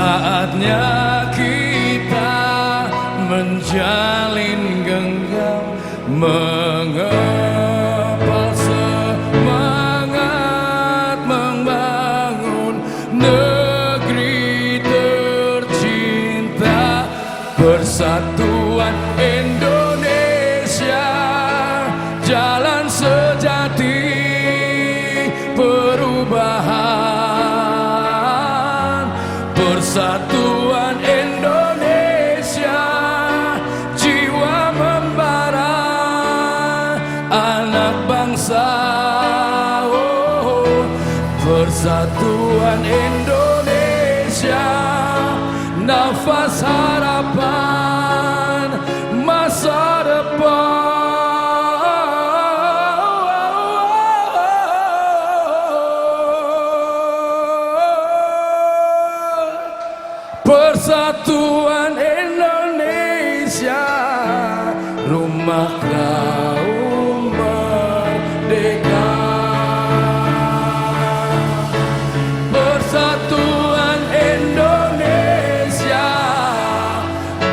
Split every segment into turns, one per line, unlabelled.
Saatnya kita menjalin genggam, mengepal semangat membangun negeri tercinta, persatuan Indonesia, jalan sejati perubahan. Persatuan Indonesia, jiwa membara, anak bangsa. Persatuan Indonesia, nafas harapan masa depan. Persatuan Indonesia, rumah kaum merdeka. Persatuan Indonesia,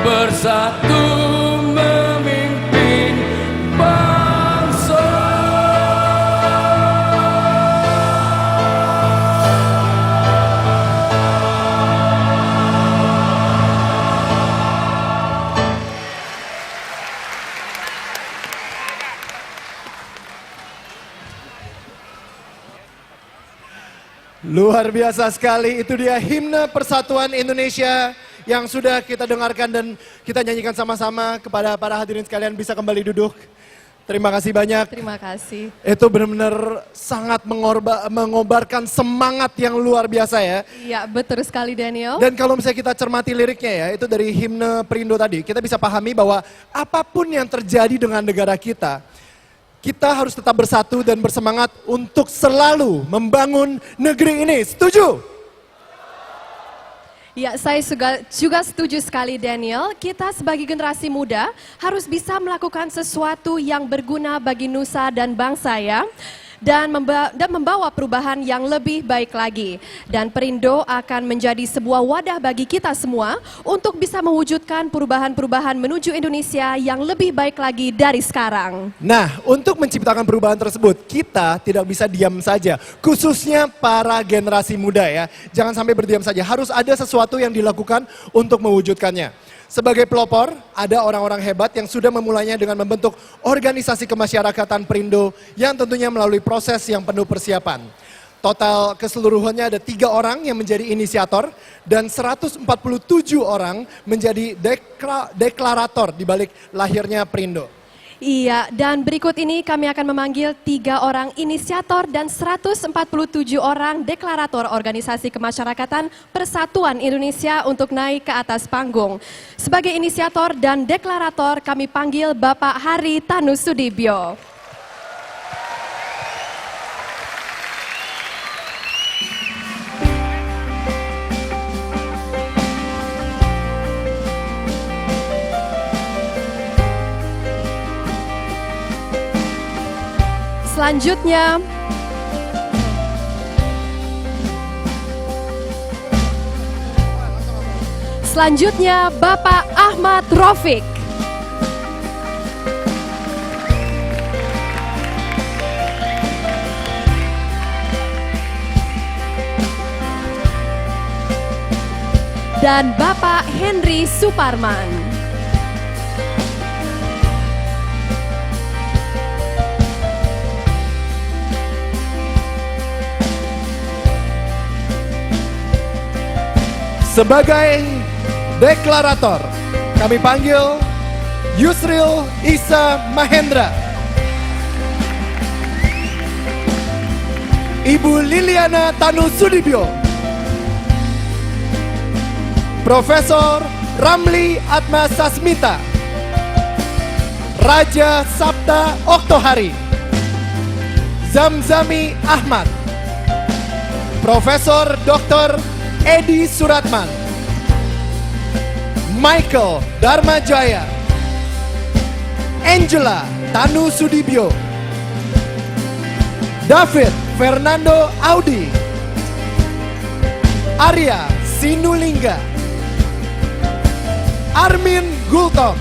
bersatu memimpin bangsa.
Luar biasa sekali, itu dia himne Persatuan Indonesia yang sudah kita dengarkan dan kita nyanyikan sama-sama. Kepada para hadirin sekalian bisa kembali duduk. Terima kasih banyak.
Terima kasih.
Itu benar-benar sangat mengobarkan semangat yang luar biasa ya.
Iya, betul sekali Daniel.
Dan kalau misalnya kita cermati liriknya ya, itu dari himne Perindo tadi, kita bisa pahami bahwa apapun yang terjadi dengan negara kita harus tetap bersatu dan bersemangat untuk selalu membangun negeri ini. Setuju?
Ya, saya juga setuju sekali Daniel. Kita sebagai generasi muda harus bisa melakukan sesuatu yang berguna bagi nusa dan bangsa ya. Dan membawa perubahan yang lebih baik lagi. Dan Perindo akan menjadi sebuah wadah bagi kita semua untuk bisa mewujudkan perubahan-perubahan menuju Indonesia yang lebih baik lagi dari sekarang.
Nah, untuk menciptakan perubahan tersebut, kita tidak bisa diam saja. Khususnya para generasi muda ya. Jangan sampai berdiam saja, harus ada sesuatu yang dilakukan untuk mewujudkannya. Sebagai pelopor, ada orang-orang hebat yang sudah memulainya dengan membentuk organisasi kemasyarakatan Perindo yang tentunya melalui proses yang penuh persiapan. Total keseluruhannya ada 3 orang yang menjadi inisiator dan 147 orang menjadi deklarator di balik lahirnya Perindo.
Iya, dan berikut ini kami akan memanggil 3 orang inisiator dan 147 orang deklarator organisasi kemasyarakatan Persatuan Indonesia untuk naik ke atas panggung. Sebagai inisiator dan deklarator kami panggil Bapak Hari Tanusudibyo. Selanjutnya Bapak Ahmad Raufik. Dan Bapak Henry Suparman.
Sebagai deklarator, kami panggil Yusril Isa Mahendra, Ibu Liliana Tanusudibyo, Profesor Ramli Atma Sasmita, Raja Sabta Oktohari, Zamzami Ahmad, Profesor Dr. Edi Suratman, Michael Dharmajaya, Angela Tanusudibyo, David Fernando Audi, Arya Sinulingga, Armin Gultom,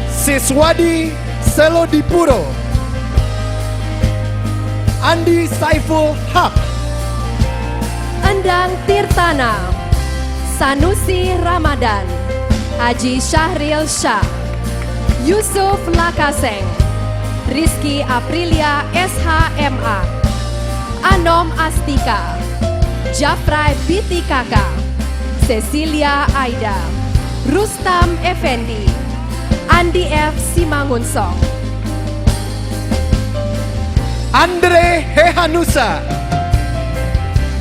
Siswadi Selodipuro, Andi Saiful Haq,
Endang Tirtana, Sanusi Ramadan, Haji Syahril Syah, Yusuf Lakaseng, Rizky Aprilia SHMA, Anom Astika, Jafrai Biti Kaka, Cecilia Aida, Rustam Effendi, Andi F. Simangunsong,
Andre Hehanusa,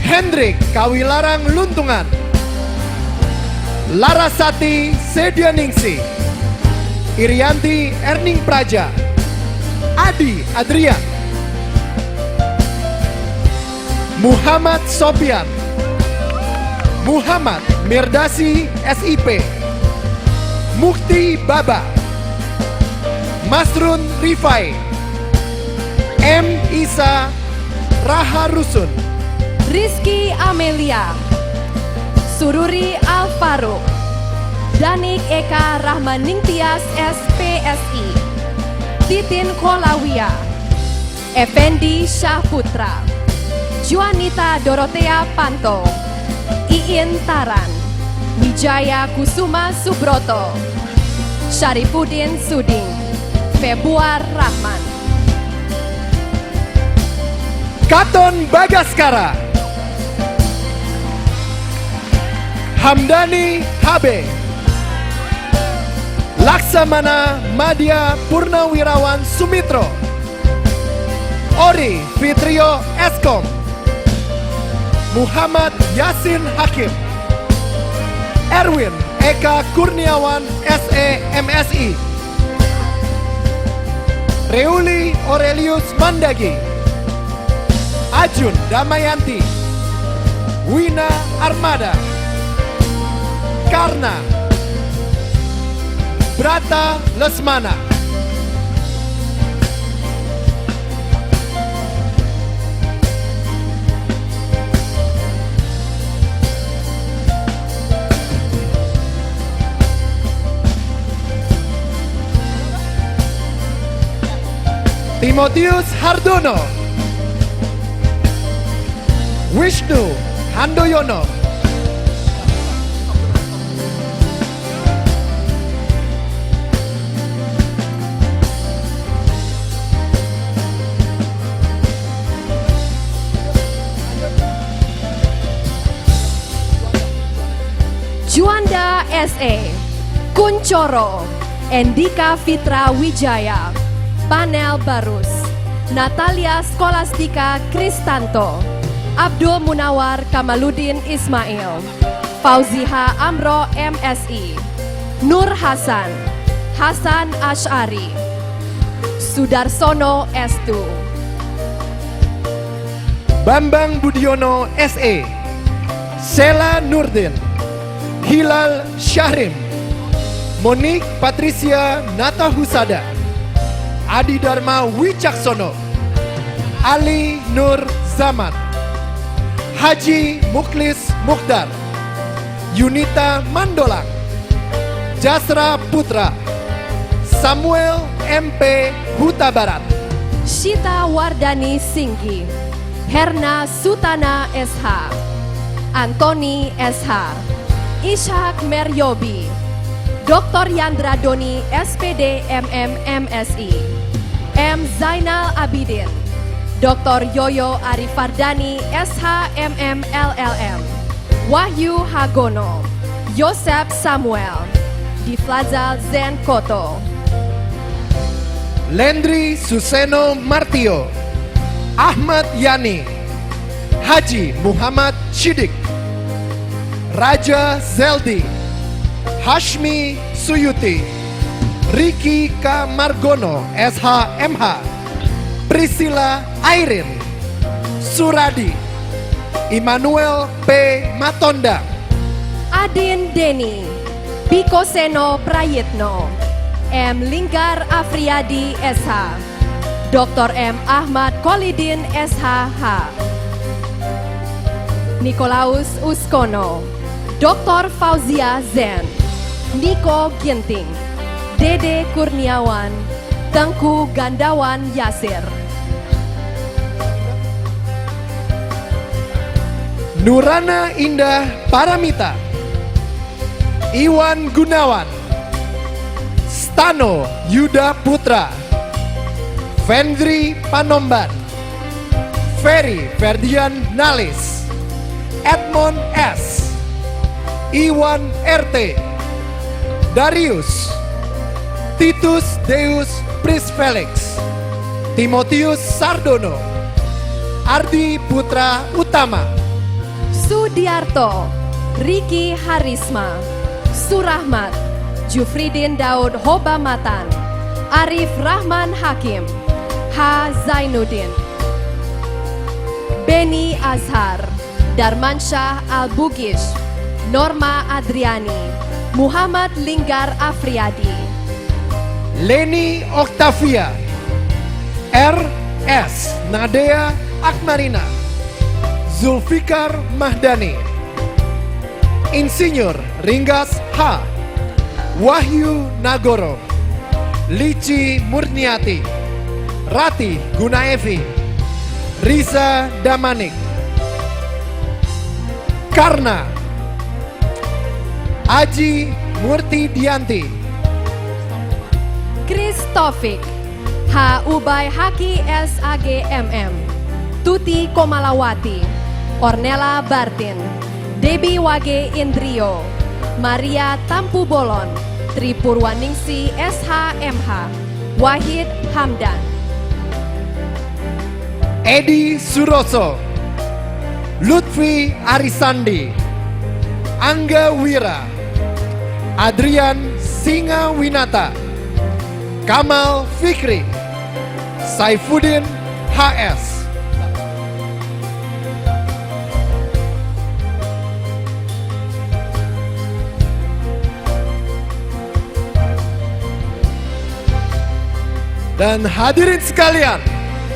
Hendrik Kawilarang Luntungan, Larasati Sedianingsi, Irianti Erning Praja, Adi Adrian, Muhammad Sofian, Muhammad Mirdasi SIP, Mukti Baba, Masrun Rifai, M. Isa Raharusun,
Rizky Amelia, Sururi Alvaro, Danik Eka Rahmaningtyas SPSI, Titin Kolawia, Effendi Syahputra, Juanita Dorotea Panto, Iin Taran, Wijaya Kusuma Subroto, Syarifudin Suding, Februar Rahman,
Katon Bagaskara, Hamdani HB, Laksamana Madya Purnawirawan Sumitro, Ori Fitrio Eskom, Muhammad Yasin Hakim, Erwin Eka Kurniawan SE MSI, Reuli Aurelius Mandagi, Ajun Damayanti, Wina Armada, Karna, Brata Lesmana, Timotius Hardono, Wishnu Handoyono,
Juanda SE, Kuncoro, Endika Fitra Wijaya, Panel Barus, Natalia Skolastika Kristanto, Abdul Munawar Kamaludin Ismail, Fauziha Amro MSI, Nur Hasan, Hasan Ash'ari, Sudarsono Estu,
Bambang Budiono SE, Sela Nurdin, Hilal Syahrim, Monik Patricia Natahusada, Adi Dharma Wicaksono, Ali Nur Zaman, Haji Muklis Mukhtar, Yunita Mandolang, Jasra Putra, Samuel MP Huta Barat,
Shita Wardani Singgi, Herna Sutana SH, Antoni SH, Ishak Meryobi, Dr. Yandra Doni SPD MM MSI, M. Zainal Abidin, Dr. Yoyo Arifardani SHMM LLM, Wahyu Hagono, Yosep Samuel, Diflazal Zen Koto,
Lendri Suseno Martio, Ahmad Yani, Haji Muhammad Shidik, Raja Zeldi, Hashmi Suyuti, Riki K. Margono SHMH, Priscilla Airin, Suradi, Immanuel P. Matonda,
Adin Deni, Biko Seno Prayitno, M. Linggar Afriyadi SH, Dr. M. Ahmad Kolidin SHH, Nikolaus Uskono, Dr. Fauzia Zen, Niko Ginting, Dede Kurniawan, Tengku Gandawan Yasir.
Nurana Indah Paramita, Iwan Gunawan, Stano Yuda Putra, Vendri Panomban, Ferry Ferdian Nalis, Edmond S, Iwan RT, Darius, Titus Deus Pris Felix, Timotius Sardono, Ardi Putra Utama,
Sudiarto, Riki Harisma, Surahmat, Jufridin Daud Hobamatan, Arif Rahman Hakim, H. Zainuddin, Beni Azhar, Darmansyah Al-Bugish, Norma Adriani, Muhammad Linggar Afriadi,
Leni Oktavia, R.S. Nadea Akmarina, Zulfikar Mahdani, Insinyur Ringgas H, Wahyu Nagoro, Lici Murniati, Rati Gunaevi, Riza Damanik, Karna, Aji Murti Dianti,
Chris Taufik, H. Ubay Haki SAGMM, Tuti Komalawati, Ornella Bartin, Debi Wage Indrio, Maria Tampu Bolon, Tri Purwaningsi SHMH, Wahid Hamdan,
Edi Suroso, Lutfi Arisandi, Angga Wira, Adrian Singa Winata, Kamal Fikri, Saifuddin HS. Dan hadirin sekalian,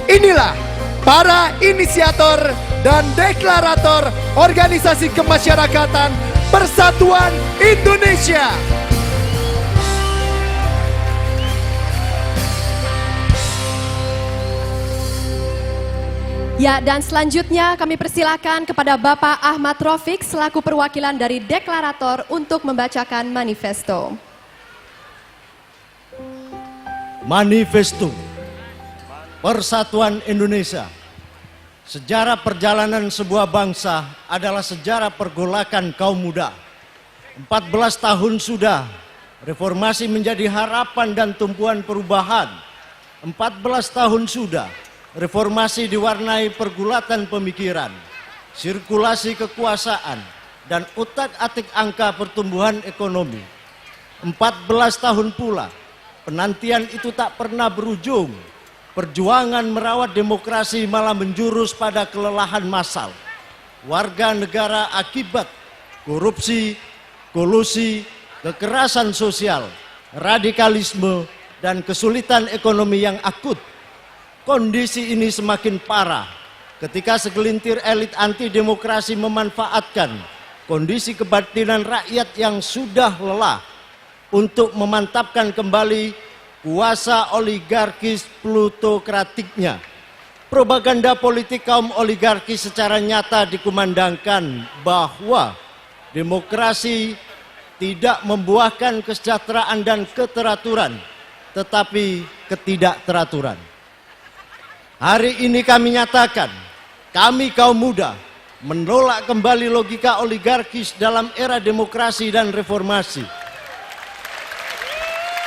inilah para inisiator dan deklarator organisasi kemasyarakatan Persatuan Indonesia.
Ya, dan selanjutnya kami persilakan kepada Bapak Ahmad Rafiq selaku perwakilan dari deklarator untuk membacakan manifesto.
Manifesto Persatuan Indonesia. Sejarah perjalanan sebuah bangsa adalah sejarah pergolakan kaum muda. 14 tahun sudah reformasi menjadi harapan dan tumpuan perubahan. 14 tahun sudah reformasi diwarnai pergulatan pemikiran, sirkulasi kekuasaan, dan utak-atik angka pertumbuhan ekonomi. 14 tahun pula penantian itu tak pernah berujung. Perjuangan merawat demokrasi malah menjurus pada kelelahan massal. Warga negara akibat korupsi, kolusi, kekerasan sosial, radikalisme, dan kesulitan ekonomi yang akut. Kondisi ini semakin parah ketika segelintir elit anti demokrasi memanfaatkan kondisi kebatinan rakyat yang sudah lelah untuk memantapkan kembali kuasa oligarkis plutokratiknya. Propaganda politik kaum oligarki secara nyata dikumandangkan bahwa demokrasi tidak membuahkan kesejahteraan dan keteraturan, tetapi ketidakteraturan. Hari ini kami nyatakan, kami kaum muda menolak kembali logika oligarkis dalam era demokrasi dan reformasi.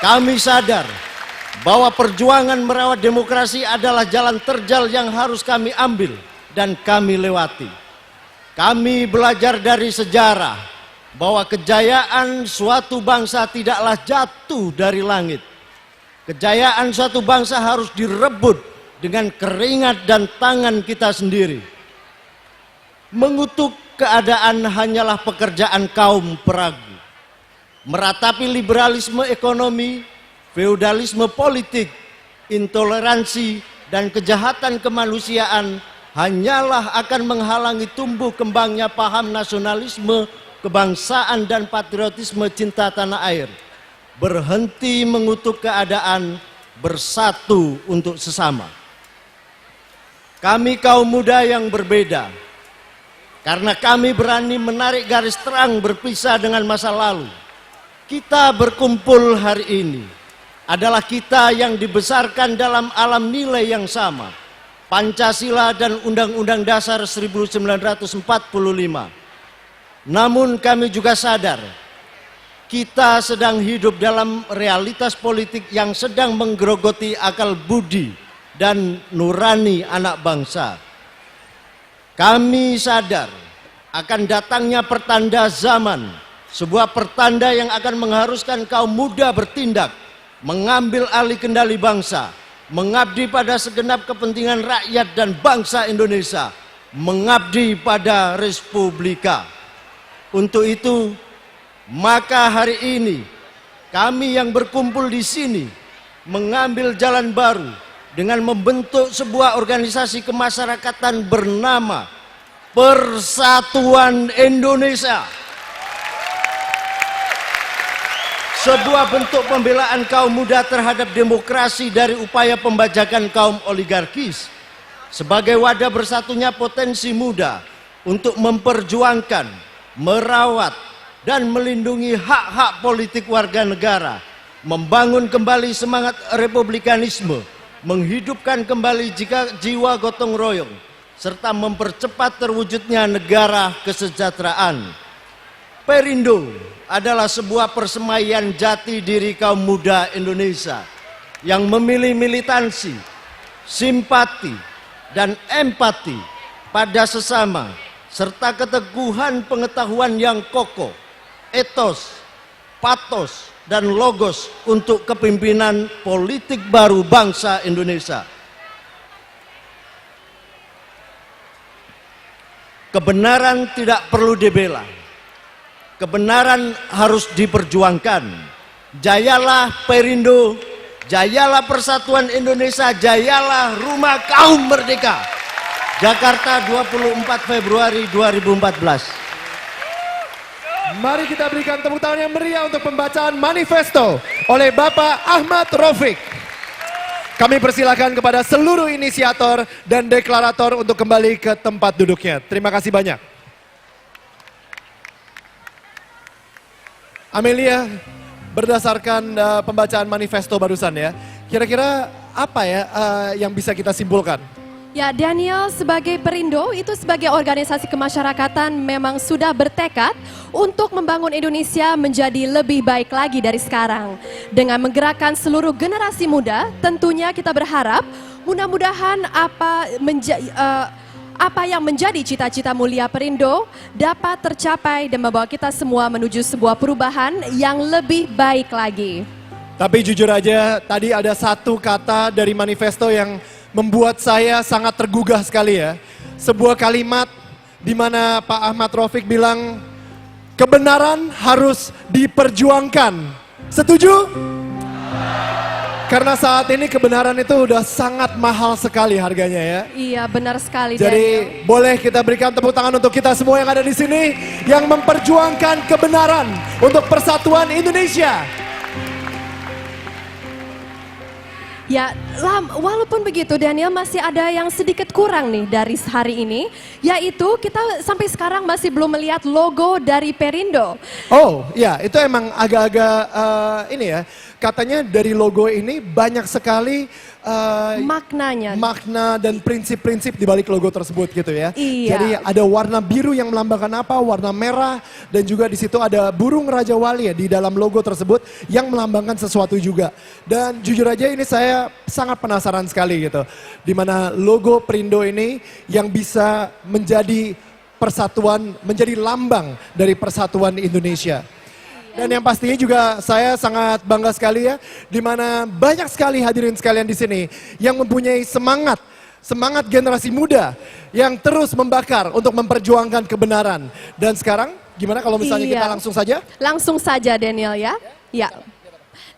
Kami sadar bahwa perjuangan merawat demokrasi adalah jalan terjal yang harus kami ambil dan kami lewati. Kami belajar dari sejarah bahwa kejayaan suatu bangsa tidaklah jatuh dari langit. Kejayaan suatu bangsa harus direbut dengan keringat dan tangan kita sendiri. Mengutuk keadaan hanyalah pekerjaan kaum peragu. Meratapi liberalisme ekonomi, feudalisme politik, intoleransi, dan kejahatan kemanusiaan hanyalah akan menghalangi tumbuh kembangnya paham nasionalisme, kebangsaan dan patriotisme cinta tanah air. Berhenti mengutuk keadaan, bersatu untuk sesama. Kami kaum muda yang berbeda, karena kami berani menarik garis terang berpisah dengan masa lalu. Kita berkumpul hari ini adalah kita yang dibesarkan dalam alam nilai yang sama, Pancasila dan Undang-Undang Dasar 1945. Namun kami juga sadar, kita sedang hidup dalam realitas politik yang sedang menggerogoti akal budi dan nurani anak bangsa. Kami sadar akan datangnya pertanda zaman, sebuah pertanda yang akan mengharuskan kaum muda bertindak, mengambil alih kendali bangsa, mengabdi pada segenap kepentingan rakyat dan bangsa Indonesia, mengabdi pada Respublika. Untuk itu, maka hari ini kami yang berkumpul di sini mengambil jalan baru dengan membentuk sebuah organisasi kemasyarakatan bernama Persatuan Indonesia. Sebuah bentuk pembelaan kaum muda terhadap demokrasi dari upaya pembajakan kaum oligarkis, sebagai wadah bersatunya potensi muda untuk memperjuangkan, merawat, dan melindungi hak-hak politik warga negara, membangun kembali semangat republikanisme, menghidupkan kembali jiwa gotong royong, serta mempercepat terwujudnya negara kesejahteraan. Perindo adalah sebuah persemaian jati diri kaum muda Indonesia yang memilih militansi, simpati, dan empati pada sesama, serta keteguhan pengetahuan yang kokoh, etos, patos, dan logos untuk kepemimpinan politik baru bangsa Indonesia. Kebenaran tidak perlu dibela, kebenaran harus diperjuangkan. Jayalah Perindo, jayalah Persatuan Indonesia, jayalah Rumah Kaum Merdeka. Jakarta, 24 Februari 2014.
Mari kita berikan tepuk tangan yang meriah untuk pembacaan manifesto oleh Bapak Ahmad Raufik. Kami persilakan kepada seluruh inisiator dan deklarator untuk kembali ke tempat duduknya. Terima kasih banyak. Amelia, berdasarkan pembacaan manifesto barusan ya, kira-kira apa ya yang bisa kita simpulkan?
Ya, Daniel, sebagai Perindo itu sebagai organisasi kemasyarakatan memang sudah bertekad untuk membangun Indonesia menjadi lebih baik lagi dari sekarang. Dengan menggerakkan seluruh generasi muda, tentunya kita berharap mudah-mudahan apa yang menjadi cita-cita mulia Perindo dapat tercapai dan membawa kita semua menuju sebuah perubahan yang lebih baik lagi.
Tapi jujur aja, tadi ada satu kata dari manifesto yang membuat saya sangat tergugah sekali ya. Sebuah kalimat di mana Pak Ahmad Raufik bilang, kebenaran harus diperjuangkan. Setuju? Karena saat ini kebenaran itu udah sangat mahal sekali harganya ya.
Iya, benar sekali.
Jadi
Daniel,
boleh kita berikan tepuk tangan untuk kita semua yang ada di sini yang memperjuangkan kebenaran untuk persatuan Indonesia.
Ya, walaupun begitu Daniel, masih ada yang sedikit kurang nih dari hari ini, yaitu kita sampai sekarang masih belum melihat logo dari Perindo.
Oh ya, itu emang agak-agak ini ya, katanya dari logo ini banyak sekali makna dan prinsip-prinsip di balik logo tersebut gitu ya.
Iya.
Jadi ada warna biru yang melambangkan apa, warna merah, dan juga di situ ada burung Raja Wali ya di dalam logo tersebut yang melambangkan sesuatu juga. Dan jujur aja ini saya sangat penasaran sekali gitu, dimana logo Perindo ini yang bisa menjadi persatuan, menjadi lambang dari persatuan Indonesia. Dan yang pastinya juga saya sangat bangga sekali ya, di mana banyak sekali hadirin sekalian di sini yang mempunyai semangat generasi muda yang terus membakar untuk memperjuangkan kebenaran. Dan sekarang gimana kalau misalnya kita langsung saja?
Langsung saja Daniel ya. Ya.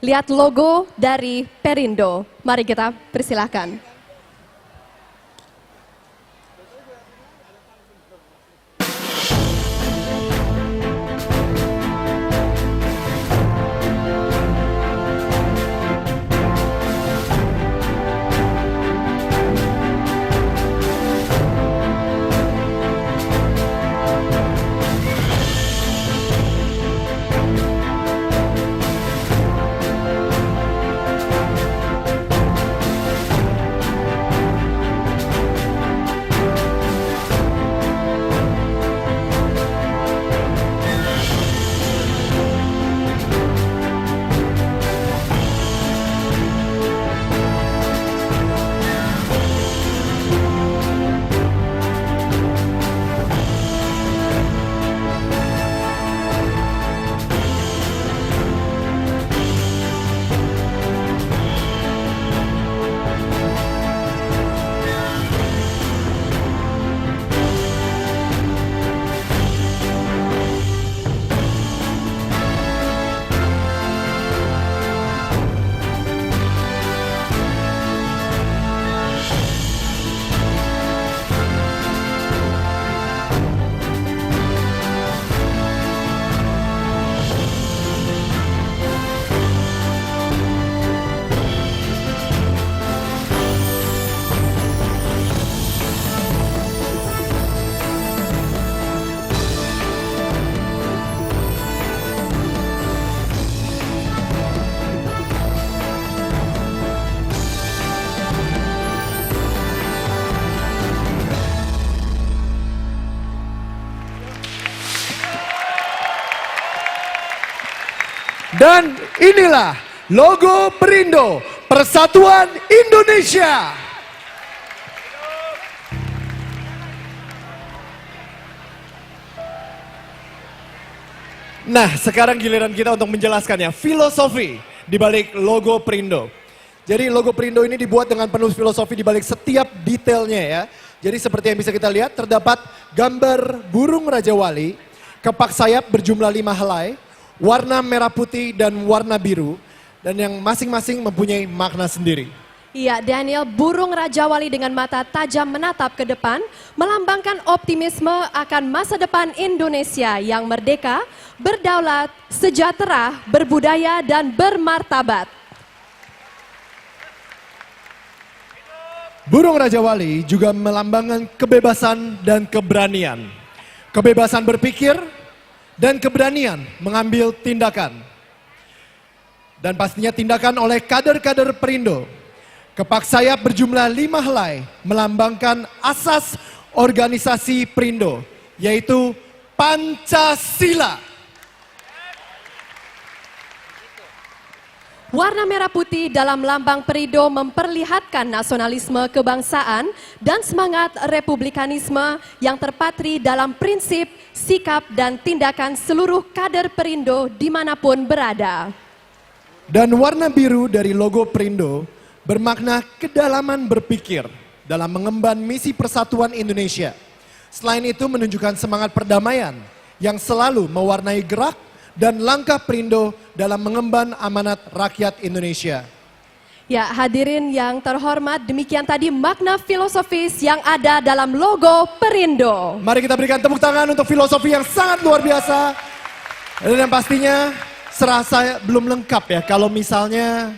Lihat logo dari Perindo. Mari kita persilahkan.
Dan inilah logo Perindo, Persatuan Indonesia. Nah, sekarang giliran kita untuk menjelaskannya, filosofi di balik logo Perindo. Jadi logo Perindo ini dibuat dengan penuh filosofi di balik setiap detailnya ya. Jadi seperti yang bisa kita lihat, terdapat gambar burung Raja Wali, kepak sayap berjumlah 5 helai, warna merah putih dan warna biru, dan yang masing-masing mempunyai makna sendiri.
Iya, Daniel, burung Raja Wali dengan mata tajam menatap ke depan melambangkan optimisme akan masa depan Indonesia yang merdeka, berdaulat, sejahtera, berbudaya, dan bermartabat.
Burung Raja Wali juga melambangkan kebebasan dan keberanian. Kebebasan berpikir dan keberanian mengambil tindakan. Dan pastinya tindakan oleh kader-kader Perindo. Kepak sayap berjumlah 5 helai melambangkan asas organisasi Perindo, yaitu Pancasila.
Warna merah putih dalam lambang Perindo memperlihatkan nasionalisme kebangsaan dan semangat republikanisme yang terpatri dalam prinsip, sikap, dan tindakan seluruh kader Perindo dimanapun berada.
Dan warna biru dari logo Perindo bermakna kedalaman berpikir dalam mengemban misi persatuan Indonesia. Selain itu menunjukkan semangat perdamaian yang selalu mewarnai gerak dan langkah Perindo dalam mengemban amanat rakyat Indonesia.
Ya, hadirin yang terhormat, demikian tadi makna filosofis yang ada dalam logo Perindo.
Mari kita berikan tepuk tangan untuk filosofi yang sangat luar biasa. Dan yang pastinya serasa belum lengkap ya kalau misalnya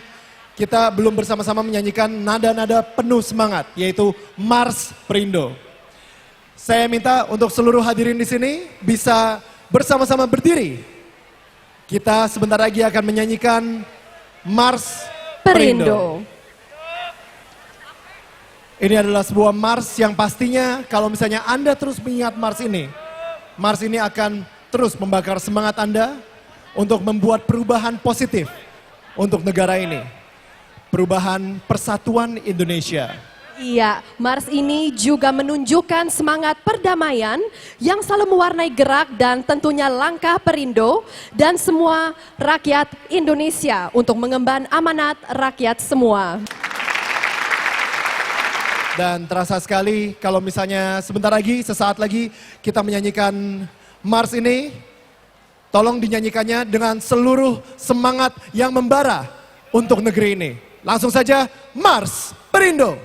kita belum bersama-sama menyanyikan nada-nada penuh semangat, yaitu Mars Perindo. Saya minta untuk seluruh hadirin di sini bisa bersama-sama berdiri. Kita sebentar lagi akan menyanyikan Mars Perindo. Ini adalah sebuah Mars yang pastinya kalau misalnya Anda terus mengingat Mars ini akan terus membakar semangat Anda untuk membuat perubahan positif untuk negara ini. Perubahan persatuan Indonesia.
Iya, Mars ini juga menunjukkan semangat perdamaian yang selalu mewarnai gerak dan tentunya langkah Perindo dan semua rakyat Indonesia untuk mengemban amanat rakyat semua.
Dan terasa sekali kalau misalnya sebentar lagi, sesaat lagi kita menyanyikan Mars ini, tolong dinyanyikannya dengan seluruh semangat yang membara untuk negeri ini. Langsung saja, Mars Perindo.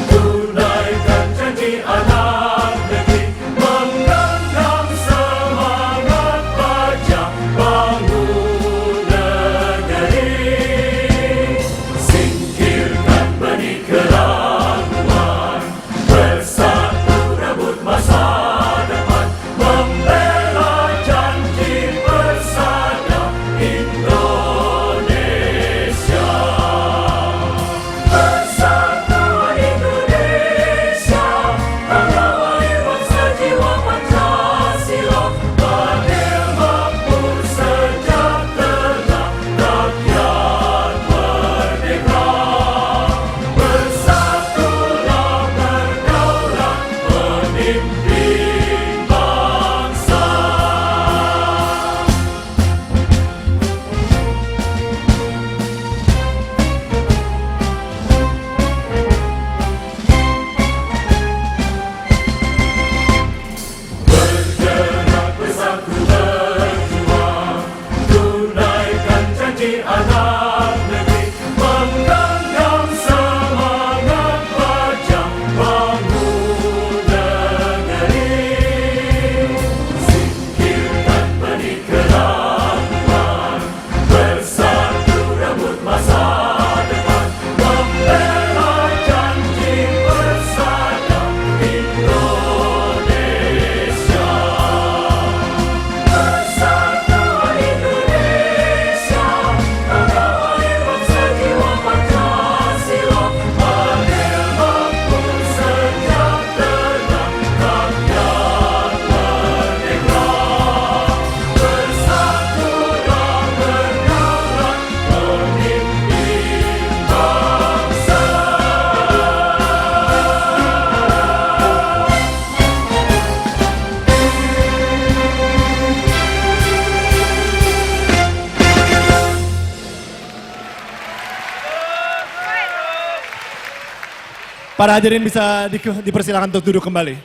Tunaikan janji anak negeri, menggenggam semangat baja.
Para hadirin bisa dipersilakan untuk duduk kembali.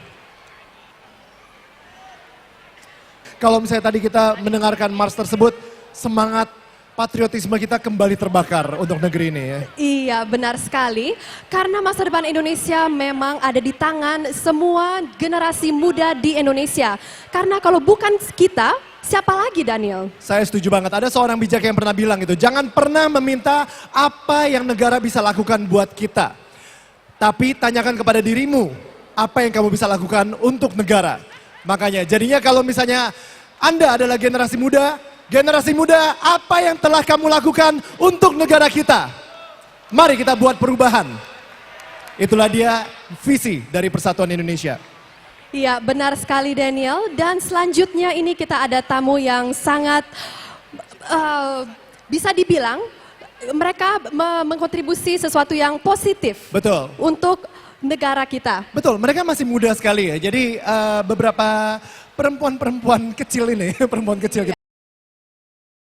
Kalau misalnya tadi kita mendengarkan Mars tersebut, semangat patriotisme kita kembali terbakar untuk negeri ini ya.
Iya, benar sekali. Karena masa depan Indonesia memang ada di tangan semua generasi muda di Indonesia. Karena kalau bukan kita, siapa lagi, Daniel?
Saya setuju banget. Ada seorang bijak yang pernah bilang gitu, jangan pernah meminta apa yang negara bisa lakukan buat kita. Tapi tanyakan kepada dirimu, apa yang kamu bisa lakukan untuk negara. Makanya jadinya kalau misalnya Anda adalah generasi muda, apa yang telah kamu lakukan untuk negara kita? Mari kita buat perubahan. Itulah dia visi dari Persatuan Indonesia.
Iya, benar sekali, Daniel. Dan selanjutnya ini kita ada tamu yang sangat bisa dibilang mereka mengkontribusi sesuatu yang positif.
Betul.
Untuk negara kita.
Betul, mereka masih muda sekali ya. Jadi beberapa perempuan-perempuan kecil ini, perempuan kecil